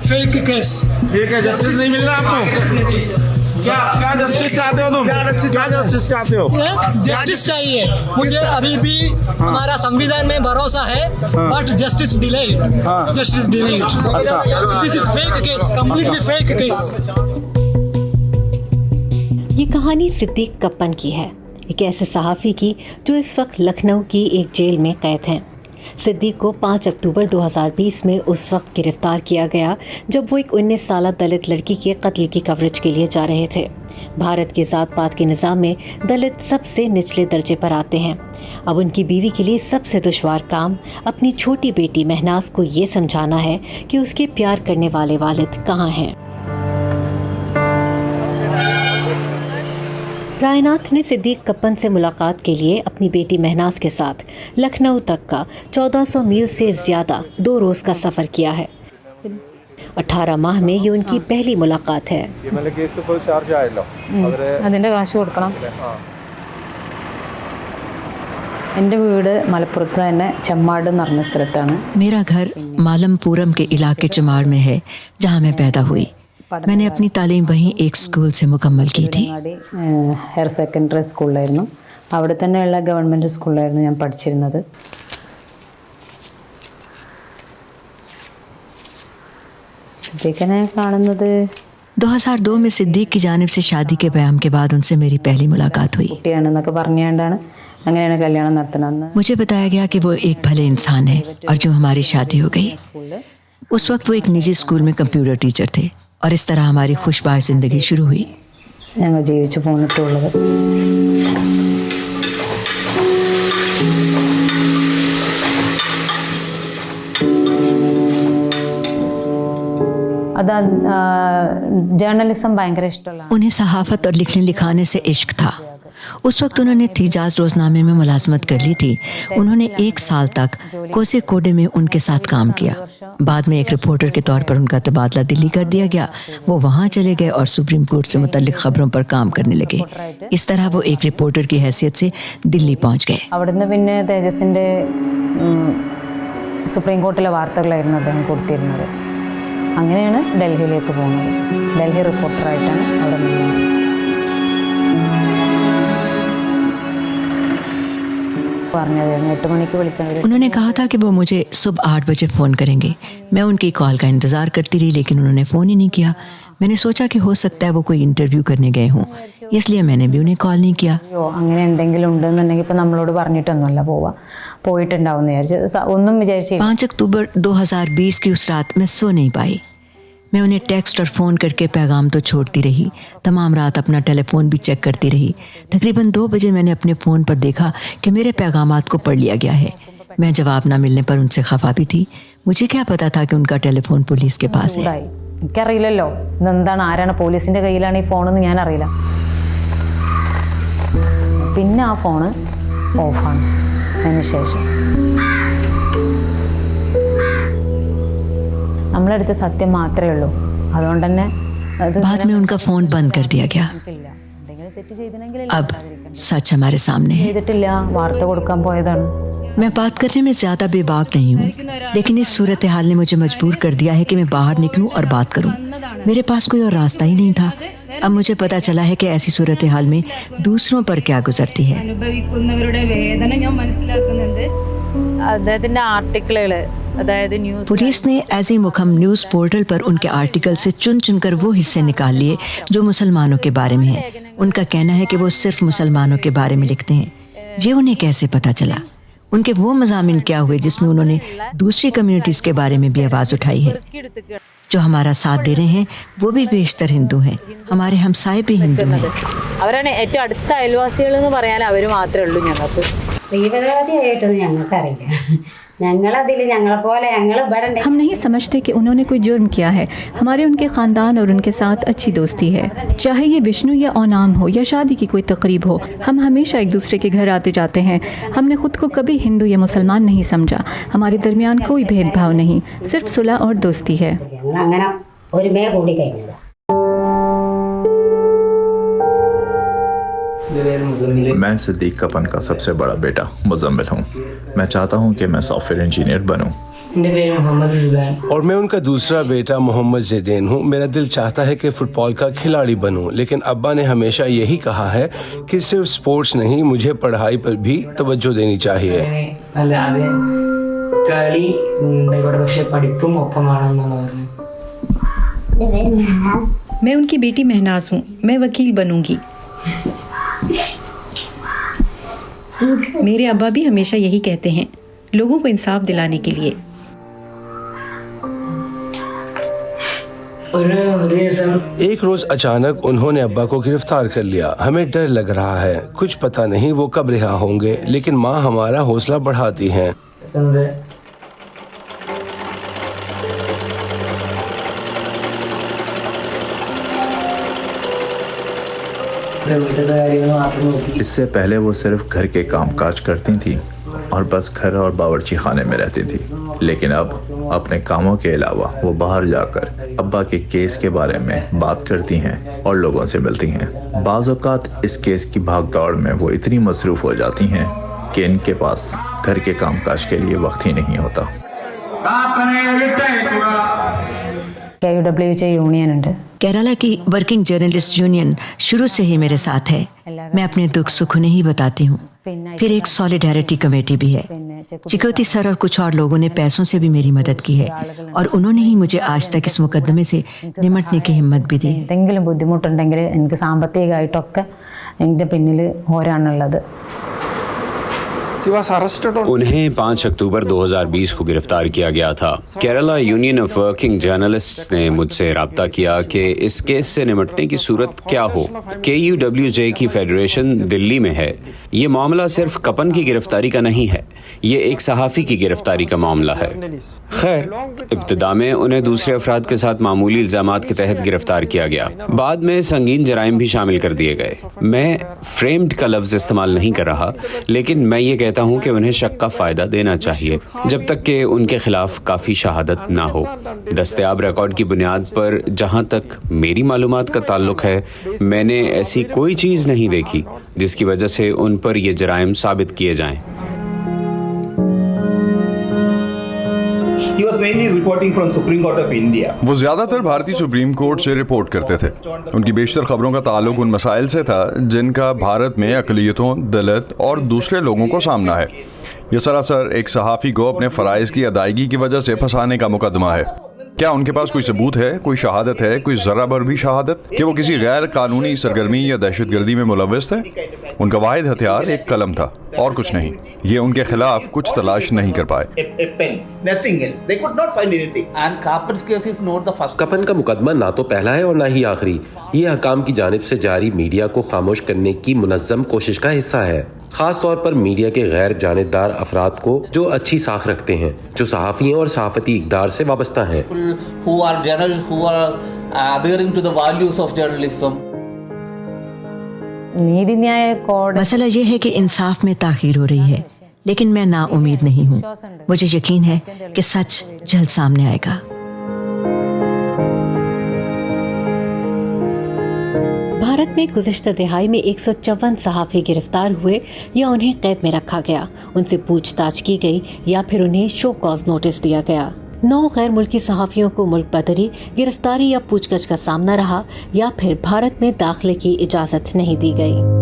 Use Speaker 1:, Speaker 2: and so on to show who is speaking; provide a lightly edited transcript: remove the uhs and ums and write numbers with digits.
Speaker 1: Fake case.
Speaker 2: ठीक है, justice नहीं मिल रहा आपको? क्या जस्टिस चाहते हो तुम? क्या जस्टिस चाहते हो?
Speaker 1: जस्टिस चाहिए मुझे। अभी भी हमारा संविधान में भरोसा है, but justice delayed. Justice delayed. This is fake case, completely fake case.
Speaker 3: ये कहानी सिद्दीक कप्पन की है, एक ऐसे सहाफ़ी की जो इस वक्त लखनऊ की एक जेल में कैद हैं। सिद्दीक को 5 अक्टूबर 2020 में उस वक्त गिरफ्तार किया गया जब वो एक 19 साल दलित लड़की के कत्ल की कवरेज के लिए जा रहे थे। भारत के ज़ात पात के निज़ाम में दलित सबसे निचले दर्जे पर आते हैं। अब उनकी बीवी के लिए सबसे दुश्वार काम अपनी छोटी बेटी महनाज को ये समझाना है कि उसके प्यार करने वाले वालिद कहाँ हैं। रायनाथ ने सिद्दीक कप्पन से मुलाकात के लिए अपनी बेटी महनाज के साथ लखनऊ तक का 1400 मील से ज़्यादा 2 रोज़ का सफ़र किया है। 18 माह में ये उनकी पहली मुलाकात है।
Speaker 4: അതിൻ്റെ കാശ് കൊടുക്കണം. എൻ്റെ വീട് മലപ്പുറത്ത് തന്നെ ചെമ്മാട് എന്ന് പറഞ്ഞ സ്ഥലത്താണ്.
Speaker 5: मेरा घर मालमपुरम के इलाके चमाड़ में है, जहाँ मैं पैदा हुई। मैंने अपनी तालीम वहीं एक स्कूल से मुकम्मल की थी।
Speaker 4: ഹയർ സെക്കൻഡറി സ്കൂളിലായിരുന്നു. അവിടെ തന്നെയുള്ള ഗവൺമെൻറ് സ്കൂളിലായിരുന്നു ഞാൻ പഠിച്ചിരുന്നത്. സിദ്ദീഖിനെ കാണുന്നത്
Speaker 5: 2002 में सिद्दीक की जानिब से शादी के बयान के बाद उनसे मेरी पहली मुलाकात हुई।
Speaker 4: കുട്ടിയാണെന്നൊക്കെ പറഞ്ഞുകൊണ്ടാണ് അങ്ങനെയാണ് കല്യാണം നടത്തുന്നത്.
Speaker 5: मुझे बताया गया कि वो एक भले इंसान है और जो हमारी शादी हो गई। उस वक्त वो एक निजी स्कूल में कंप्यूटर टीचर थे और इस तरह हमारी खुशबाश ज़िंदगी शुरू हुई।
Speaker 4: ഞങ്ങൾ ജീവിച്ചു പോന്നിട്ടുള്ളത്. അത് ജേർണലിസം ഭയങ്കര ഇഷ്ടമുള്ള.
Speaker 5: उन्हें सहाफ़त और लिखने लिखाने से इश्क था। उस वक्त उन्होंने तिजाज रोज़नामे में मुलाजमत कर ली थी। उन्होंने 1 साल तक कोज़िकोड में उनके साथ काम किया। बाद में एक रिपोर्टर के तौर पर उनका तबादला दिल्ली कर दिया गया। वो वहाँ चले गए और सुप्रीम कोर्ट से मुतल्लिक ख़बरों पर काम करने लगे। इस तरह वो एक रिपोर्टर की हैसियत से दिल्ली पहुँच गए।
Speaker 4: അവിടുന്ന് പിന്നെ തേജസിൻ്റെ സുപ്രീം കോർട്ടിലെ വാർത്തകളായിരുന്നു അദ്ദേഹം കൊടുത്തിരുന്നത്. അങ്ങനെയാണ് ഡൽഹിയിലേക്ക് പോകുന്നത്. ഡൽഹി റിപ്പോർട്ടറായിട്ടാണ് അവിടെ നിന്നത്.
Speaker 5: उन्होंने कहा था कि वो मुझे सुबह 8 बजे फ़ोन करेंगे। मैं उनकी कॉल का इंतज़ार करती रही, लेकिन उन्होंने फ़ोन ही नहीं किया। मैंने सोचा कि हो सकता है वो कोई इंटरव्यू करने गए हों, इसलिए मैंने भी उन्हें कॉल नहीं किया।
Speaker 4: അങ്ങനെ എന്തെങ്കിലും ഉണ്ടെന്നുണ്ടെങ്കിൽ ഇപ്പം നമ്മളോട് പറഞ്ഞിട്ടൊന്നുമല്ല പോയിട്ടുണ്ടാവും എന്ന് വിചാരിച്ച് ഒന്നും വിചാരിച്ചില്ല.
Speaker 5: 5 अक्टूबर 2020 की उस रात मैं सो नहीं पाई। मैं उन्हें टेक्स्ट और फ़ोन करके पैगाम तो छोड़ती रही। तमाम रात अपना टेलीफोन भी चेक करती रही। तकरीबन 2 बजे मैंने अपने फ़ोन पर देखा कि मेरे पैगामात को पढ़ लिया गया है। मैं जवाब ना मिलने पर उनसे खफा भी थी। मुझे क्या पता था कि उनका टेलीफोन पुलिस के पास है।
Speaker 4: എനിക്കറിയില്ലല്ലോ ഇതെന്താണ്, ആരാണ്, പോലീസിൻ്റെ കയ്യിലാണ് ഈ ഫോണെന്ന് ഞാൻ അറിയില്ല. പിന്നെ ആ ഫോണ് ഓഫാണ്. അതിന് ശേഷം നമ്മളടുത്ത് സത്യം മാത്രമേ ഉള്ളൂ. അതുകൊണ്ട് തന്നെ
Speaker 5: बाद में उनका फ़ोन बंद कर दिया गया। अब सच हमारे सामने है।
Speaker 4: ചെയ്തിട്ടില്ല, വാർത്ത കൊടുക്കാൻ പോയതാണ്.
Speaker 5: मैं बात करने में ज़्यादा बेबाक नहीं हूँ, लेकिन इस सूरत हाल ने मुझे मजबूर कर दिया है कि मैं बाहर निकलूँ और बात करूँ। मेरे पास कोई और रास्ता ही नहीं था। अब मुझे पता चला है कि ऐसी सूरत हाल में दूसरों पर क्या गुजरती है। पुलिस ने ऐसी मुखम न्यूज़ पोर्टल पर उनके आर्टिकल से चुन चुनकर वो हिस्से निकाल लिए जो मुसलमानों के बारे में है। उनका कहना है कि वो सिर्फ मुसलमानों के बारे में लिखते हैं। ये उन्हें कैसे पता चला? उनके वो मज़ामिन क्या हुए जिसमें उन्होंने दूसरी कम्युनिटीज़ के बारे में भी आवाज़ उठाई है? जो हमारा साथ दे रहे हैं वो भी बेशतर हिंदू हैं। हमारे हमसाए भी हिंदू हैं।
Speaker 4: അവരാണ് ഏറ്റവും അടുത്ത അയൽവാസികൾ എന്ന് പറയാൻ അവർ മാത്രമേ ഉള്ളൂ ഞങ്ങൾക്ക്.
Speaker 6: തീവ്രവാദിയായിട്ടൊന്നും ഞങ്ങൾക്കറിയില്ല. ഞങ്ങളതിൽ ഞങ്ങളെപ്പോലെ ഞങ്ങൾ ഇവിടെ
Speaker 7: हम नहीं समझते कि उन्होंने कोई जुर्म किया है। हमारे उनके ख़ानदान और उनके साथ अच्छी दोस्ती है। चाहे ये विष्णु या ओनाम हो या शादी की कोई तकरीब हो, हम हमेशा एक दूसरे के घर आते जाते हैं। हमने ख़ुद को कभी हिंदू या मुसलमान नहीं समझा। हमारे दरमियान कोई भेदभाव नहीं, सिर्फ सुलह और दोस्ती है।
Speaker 6: അങ്ങനെ ഒരുമേ കൂടി കഴിഞ്ഞത്.
Speaker 8: मैं सिद्दीक कप्पन का सबसे बड़ा बेटा मुजम्मिल हूँ। मैं चाहता हूँ कि मैं सॉफ्टवेयर इंजीनियर बनूँ। और मैं उनका दूसरा बेटा मोहम्मद ज़ैदैन हूँ। मेरा दिल चाहता है कि फुटबॉल का खिलाड़ी बनूं, लेकिन अब्बा ने हमेशा यही कहा है कि सिर्फ स्पोर्ट्स नहीं, मुझे पढ़ाई पर भी तवज्जो देनी चाहिए।
Speaker 9: मैं उनकी बेटी महनाज हूँ, मैं वकील बनूंगी। मेरे अब्बा भी हमेशा यही कहते हैं, लोगों को इंसाफ दिलाने के लिए।
Speaker 8: एक रोज अचानक उन्होंने अब्बा को गिरफ्तार कर लिया। हमें डर लग रहा है, कुछ पता नहीं वो कब रिहा होंगे, लेकिन माँ हमारा हौसला बढ़ाती हैं।
Speaker 10: इससे पहले वो सिर्फ घर के कामकाज करती थी और बस घर और बावर्ची खाने में रहती थी, लेकिन अब अपने कामों के अलावा वो बाहर जाकर अब्बा के केस के बारे में बात करती हैं और लोगों से मिलती हैं। बाज़ औक़ात इस केस की भागदौड़ में वो इतनी मसरूफ़ हो जाती हैं कि इनके पास घर के कामकाज के लिए वक्त ही नहीं होता।
Speaker 4: KUWJ യൂണിയൻ ഉണ്ട്।
Speaker 5: केरला की वर्किंग जर्नलिस्ट यूनियन शुरू से ही मेरे साथ है। मैं अपने दुख सुख उन्हें ही बताती हूँ। फिर एक सॉलिडारिटी कमेटी भी है। चिकोती सर और कुछ और लोगों ने पैसों से भी मेरी मदद की है और उन्होंने ही मुझे आज तक इस मुकदमे से निमटने की हिम्मत भी दी।
Speaker 4: എന്തെങ്കിലും ബുദ്ധിമുട്ടുണ്ടെങ്കിൽ എനിക്ക് സാമ്പത്തികമായിട്ടൊക്കെ എൻ്റെ പിന്നിൽ ഓരാണുള്ളത്।
Speaker 11: उन्हें 5 अक्टूबर 2020 को गिरफ्तार किया गया था। Kerala union of working journalists ने मुझसे रब्ता किया कि इस केस से निपटने की सूरत क्या हो। KUWJ की फेडरेशन दिल्ली में है। ये मामला सिर्फ कपन की गिरफ्तारी का नहीं है, ये एक सहाफ़ी की गिरफ्तारी का मामला है। खैर, इब्तिदा में उन्हें दूसरे अफराद के साथ मामूली इल्ज़ामात के तहत गिरफ्तार किया गया। बाद में संगीन जराइम भी शामिल कर दिए गए। मैं फ्रेम्ड का लफ्ज़ इस्तेमाल नहीं कर रहा, लेकिन मैं ये कहता हूँ कि उन्हें शक का फ़ायदा देना चाहिए जब तक कि उनके खिलाफ काफ़ी शहादत ना हो। दस्तयाब रिकॉर्ड की बुनियाद पर जहाँ तक मेरी मालूमात का ताल्लुक है, मैंने ऐसी कोई चीज़ नहीं देखी जिसकी वजह से उन पर ये जराइम साबित किए जाएं।
Speaker 12: He was mainly reporting from Supreme Court of India.
Speaker 13: वो ज़्यादातर भारतीय सुप्रीम कोर्ट से रिपोर्ट करते थे। उनकी बेशतर खबरों का ताल्लुक उन मसाइल से था जिनका भारत में अक़लियतों, दलित और दूसरे लोगों को सामना है। ये सरासर एक सहाफ़ी को अपने फ़राइज़ की अदायगी की वजह से फंसाने का मुकदमा है। क्या उनके पास कोई सबूत है, कोई शहादत है, कोई ज़रा भर भी शहादत कि वो किसी गैर कानूनी सरगर्मी या दहशतगर्दी में मुलव्वस थे? उनका वाहिद हथियार एक कलम था और कुछ नहीं। ये उनके खिलाफ कुछ तलाश नहीं कर पाए।
Speaker 8: कपन का मुकदमा ना तो पहला है और ना ही आखिरी। ये हकाम की जानिब से जारी मीडिया को खामोश करने की मुनज़्ज़म कोशिश का हिस्सा है, खास तौर पर मीडिया के गैर जानिबदार अफराद को जो अच्छी साख रखते हैं, जो सहाफ़ी और सहाफ़ती इक़दार से वाबस्ता हैं।
Speaker 4: नीति न्याय कोड
Speaker 5: मसला ये है कि इंसाफ में ताख़ीर हो रही है, लेकिन मैं नाउमीद नहीं हूँ। मुझे यकीन है कि सच जल्द सामने आएगा।
Speaker 3: भारत में गुज़िश्ता दिहाई में 154 सहाफ़ी गिरफ्तार हुए या उन्हें कैद में रखा गया, उनसे पूछताछ की गई या फिर उन्हें शो कॉज नोटिस दिया गया। 9 गैर मुल्की सहाफ़ियों को मुल्क बदरी, गिरफ्तारी या पूछताछ का सामना रहा या फिर भारत में दाखिले की इजाज़त नहीं दी गई।